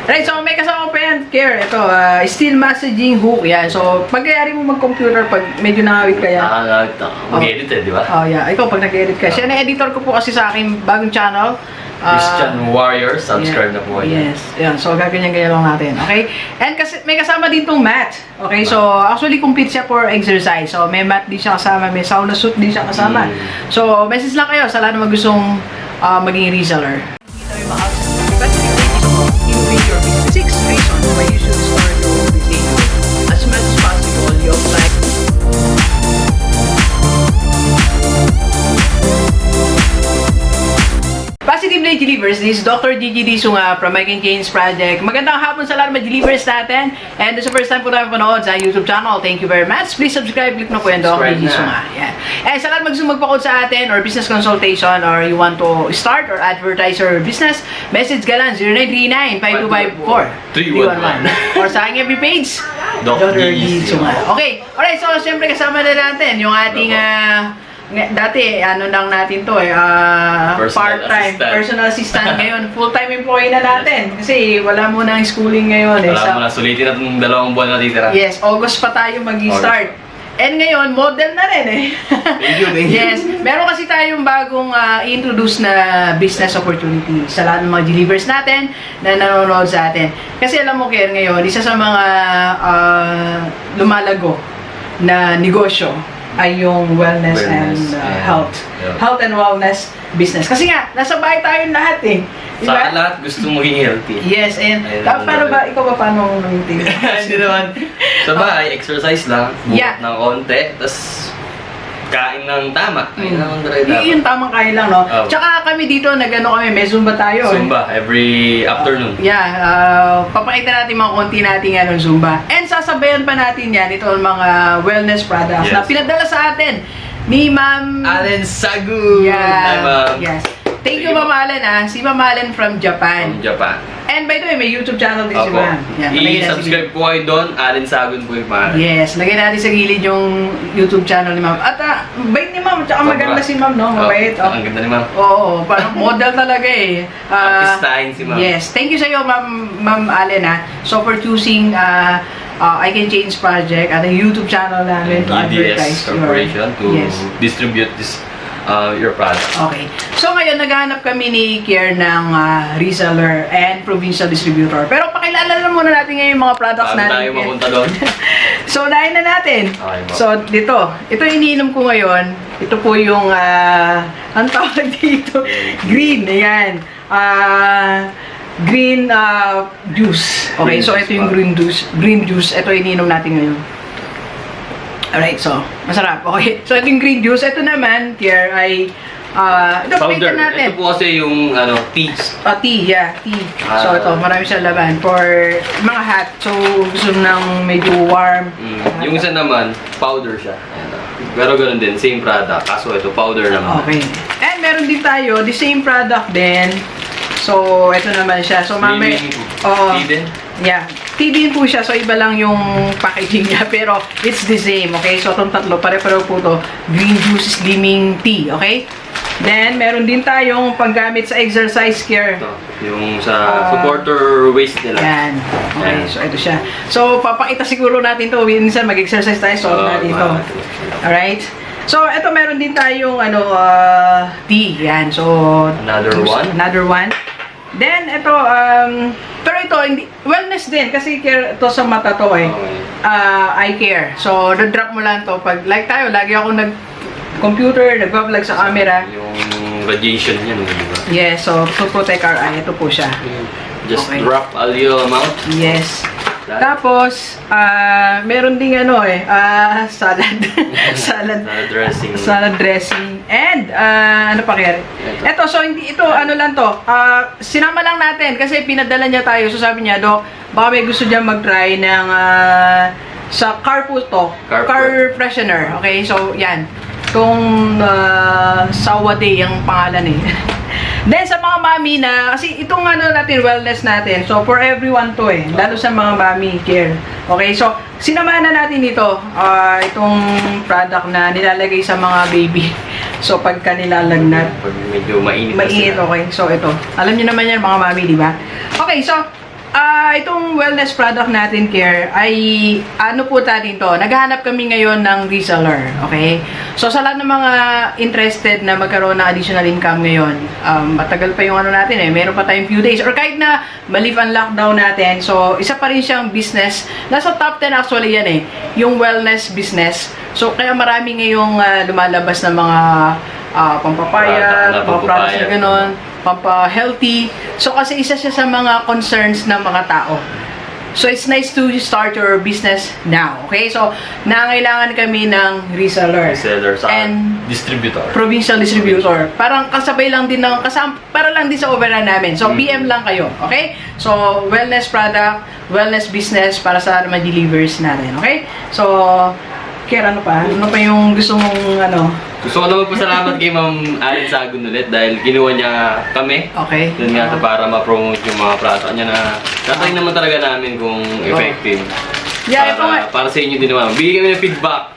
Right, so may kasama pa yan, Care. Ito, steel messaging hook. Yan. So, pag kayari mo mag-computer, pag medyo nangawit ka yan. Nakakawit ako. Mag-edit di ba? Oh, yeah. Ikaw, pag nag-edit ka. Siya na editor ko po kasi sa aking bagong channel. Christian Warrior, subscribe na po kayo. Yes. Yan. So, gaganyan-ganyan lang natin. Okay? And kasi may kasama din tong mat. Okay? So, actually, complete siya for exercise. So, may mat din siya kasama. May sauna suit din siya kasama. So, message lang kayo sa lahat na gustong maging reseller. Dito yung mga six reasons why you should start your own business. As much as possible, you apply. Positively Delivers, this is Dr. Gigi Disunga from Mike and James Project. Magandang hapon sa lahat ng delivers natin. And this is the first time po tayo panood sa YouTube channel. Thank you very much. Please subscribe. Click na po yung Dr. Gigi Disunga. Yeah. And sa lahat mag-zoom magpa-code sa atin or business consultation or you want to start or advertise your business, message ka lang 0939-5254-311 or sa aking FB page, Dr. Gigi Disunga. Okay. Alright, so siyempre kasama na natin yung ating dati, ano lang natin to part-time, personal assistant. Ngayon, full-time employee na natin. Kasi wala mo nang schooling ngayon. Wala mo na, sulitin na itong 2 buwan na titira. Yes, August pa tayo mag-start. And ngayon, model na rin Thank you. Yes, meron kasi tayong bagong introduce na business opportunity sa lahat ng mga delivers natin na nanonood sa atin. Kasi alam mo, Kier, ngayon, isa sa mga lumalago na negosyo ay yung wellness and health. Yeah. Health and wellness business. Kasi nga, nasa bahay tayong lahat diba? Sa lahat gusto maging healthy. Yes, and pero ba, ikaw ba paano maintain? Hindi naman. Sa bahay, exercise lang. Buhat ng konti. Tapos, kain ng tama. Kain ng yung tamang kain lang, no? Tsaka kami dito, may Zumba tayo. Zumba, every afternoon. Yeah, papakita natin mga konti natin Zumba. And sasabayan pa natin yan, ito ang mga wellness products na pinadala sa atin ni Ma'am Allen Sagu. Yeah. Yes. Thank you, Ma'am Allen. Si Ma'am Allen from Japan. And by the way, may YouTube channel din si Ma'am. I-subscribe po kayo doon. Allen Sagun po yung pangalan. Yes, lagay natin sa gilid yung YouTube channel ni Ma'am. At bait ni Ma'am, tsaka maganda si Ma'am, no? Mabait. Ang ganda ni Ma'am. Oo, parang model talaga Artistahin si Ma'am. Yes, thank you sa iyo, Ma'am Allen, So for choosing I Can Change Project at ang YouTube channel namin to advertise Corporation to distribute this your product. Okay. So ngayon, naghahanap kami ni Kier ng reseller and provincial distributor. Pero pakilala na muna natin ngayon yung mga products natin. Tayo mapunta doon. So, unahin na natin. Okay, so, ito iniinom ko ngayon. Ito po yung, ang tawag dito? Green. Ayan. Green juice. Okay, so ito yung green juice. Ito iniinom natin ngayon. Alright, so, masarap. Okay. So, ito yung green juice. Ito naman, Kier, ay ito, powder. Natin. Ito po kasi yung, tea. Tea. So, ito, marami siyang laban. For mga hot, so, gusto nang medyo warm. Yung isa naman, powder siya. Pero ganoon din, same product. Kaso ito, powder naman. Okay. And meron din tayo, the same product din. So, ito naman siya. So, mamay... Tea din? Yeah. Tea din po siya. So, iba lang yung packaging niya. Pero, it's the same. Okay? So, itong tatlo, pare-pareho po to. Green Juice Slimming Tea. Okay? Then, meron din tayong panggamit sa exercise care. Ito, yung sa supporter waist nila. Yan. Okay, so ito siya. So, papakita siguro natin to. Minsan mag-exercise tayo, so natin ito. Alright? So, ito meron din tayong tea. Yan. So, another one. Then, ito, pero ito, wellness din. Kasi care to sa mata to eye care. So, drop mo lang to. Pag, like tayo, lagi ako computer, nagpa-vlog sa camera. Yung radiation niya, di ba? Yes, so to protect our eye, ito po siya. Just drop a little amount. Yes. Tapos, meron ding salad. Salad dressing. And, ano pa kaya? Ito, so hindi, ito, ano lang to. Sinama lang natin kasi pinadala niya tayo. So sabi niya, Dok, baka may gusto niya mag-try ng, sa car po to. Car freshener. Okay, so yan. Itong Sawade ang pangalan Then sa mga mami na, kasi itong natin, wellness natin, so for everyone to lalo sa mga mami care. Okay, so sinamahan na natin ito, itong product na nilalagay sa mga baby. So pagka nilalagnat, pag medyo mainit okay, so ito. Alam niyo naman yan mga mami, di ba? Okay, so Itong wellness product natin, Care, ay ano po natin to, naghahanap kami ngayon ng reseller, okay? So, sa lahat ng mga interested na magkaroon ng additional income ngayon, matagal pa yung ano natin meron pa tayong few days, or kahit na maliit ang lockdown natin, so, isa pa rin siyang business, nasa top 10 actually yan yung wellness business. So, kaya marami ngayong lumalabas ng mga pampapaya, mga products na gano'n, pampa-healthy. So, kasi isa siya sa mga concerns ng mga tao. So, it's nice to start your business now. Okay? So, nangailangan kami ng reseller. Reseller sa and distributor. Provincial distributor. Parang kasabay lang din ng, para lang din sa overrun namin. So, PM lang kayo. Okay? So, wellness product, wellness business para sa mga delivers natin. Okay? So, Kier, ano pa? Ano pa yung gusto mong Gusto ko na magpasalamat kay Ma'am Allen Sagun ulit dahil kinuha niya kami. Okay. Yun nga para ma-promote yung mga product niya na tatry naman talaga namin kung effective. Yeah, para sa inyo din naman. Bigyan kami ng feedback.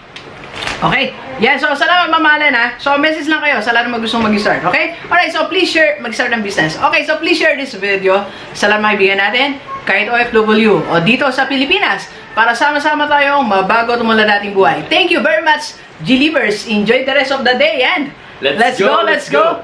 Okay. Yeah, so salamat Ma'am Allen So message lang kayo sa lahat ng gustong mag-start. Okay? Alright, so please share, mag-start ng business. Okay, so please share this video sa lahat ng mga kaibigan natin, kahit OFW o dito sa Pilipinas, para sama-sama tayong mabago at umunlad nating buhay. Thank you very much, G-Livers. Enjoy the rest of the day and let's go!